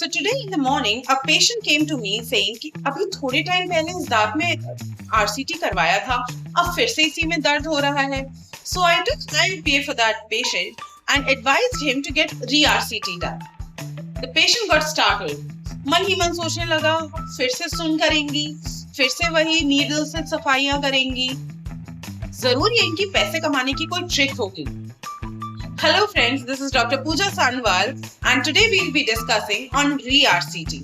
So today in the morning, a patient came to me saying कि अभी थोड़े time पहले इस दांत में RCT करवाया था, अब फिर से इसी में दर्द हो रहा है. So I took IPA for that patient and advised him to get re-RCT done. The patient got startled. मन ही मन सोचने लगा, फिर से सुन करेंगी, फिर से वही नीडल से सफाइयां करेंगी. जरूर ये इनकी पैसे कमाने की कोई ट्रिक होगी. Hello friends, this is Dr. Pooja Sanwal and today we'll be discussing on re-RCT.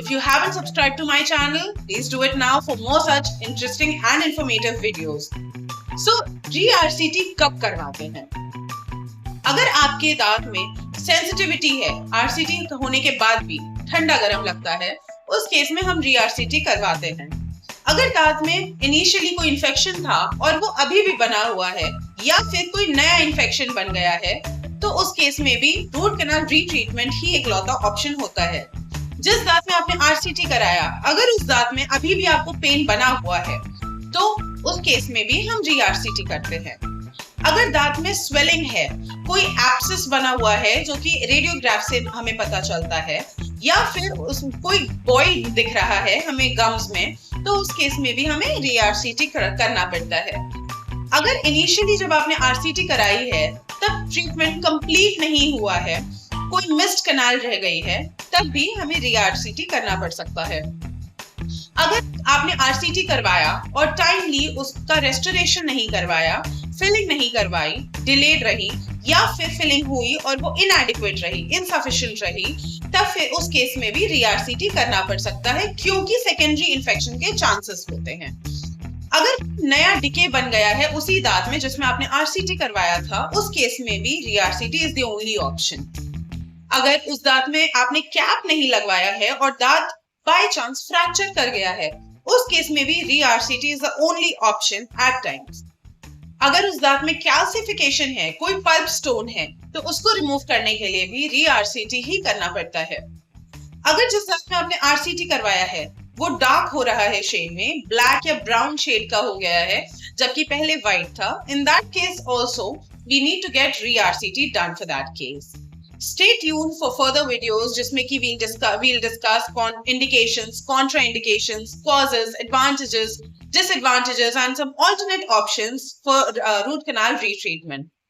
If you haven't subscribed to my channel, please do it now for more such interesting and informative videos. So, re-RCT कब करवाते हैं? अगर आपके दांत में sensitivity है, RCT होने के बाद भी ठंडा गर्म लगता है, उस केस में हम re-RCT करवाते हैं. अगर दांत में इनिशियली कोई इन्फेक्शन था और वो अभी भी बना हुआ है या फिर कोई नया इन्फेक्शन बन गया है, तो उस केस में भी रूट कैनाल रीट्रीटमेंट ही इकलौता ऑप्शन होता है. जिस दांत में आपने RCT कराया, अगर उस दांत में अभी भी आपको पेन बना हुआ है, तो उस केस में भी हम re-RCT करते हैं. अगर दांत में स्वेलिंग है, कोई एब्सेस बना हुआ है जो कि रेडियोग्राफ से हमें पता चलता है, या फिर कोई वॉइड दिख रहा है हमें गम्स में, तो उस केस में भी हमें re-RCT करना पड़ता है. अगर इनिशियली जब आपने RCT कराई है तब ट्रीटमेंट कंप्लीट नहीं हुआ है, कोई मिस्ड कैनाल रह गई है, तब भी हमें re-RCT करना पड़ सकता है. अगर आपने RCT करवाया और टाइमली उसका रेस्टोरेशन नहीं करवाया, फिलिंग नहीं करवाई, डिलेड रही, या फिर फिलिंग हुई और वो इनएडिक्वेट रही, इनसफिशिएंट रही, तब फिर उस केस में भी re-RCT करना पड़ सकता है, क्योंकि सेकेंडरी इन्फेक्शन के चांसेस होते हैं. अगर नया डिके बन गया है उसी दांत में जिसमें आपने RCT करवाया था, उस केस में भी re-RCT is the only option. अगर उस दांत में आपने कैप नहीं लगवाया है और दांत बाय चांस फ्रैक्चर कर गया है, उस केस में भी re-RCT is the only option at times. अगर उस दांत में कैल्सिफिकेशन है, कोई पल्प स्टोन है, तो उसको रिमूव करने के लिए भी re-RCT ही करना पड़ता है. अगर जिस दांत में आपने RCT करवाया है वो डार्क हो रहा है शेड में, ब्लैक या ब्राउन शेड का हो गया है, जबकि पहले व्हाइट था, in that case also we need to get re-RCT done for that case. Stay tuned for further videos जिसमें कि we'll discuss indications, contraindications, causes, advantages, disadvantages and some alternate options for root canal retreatment.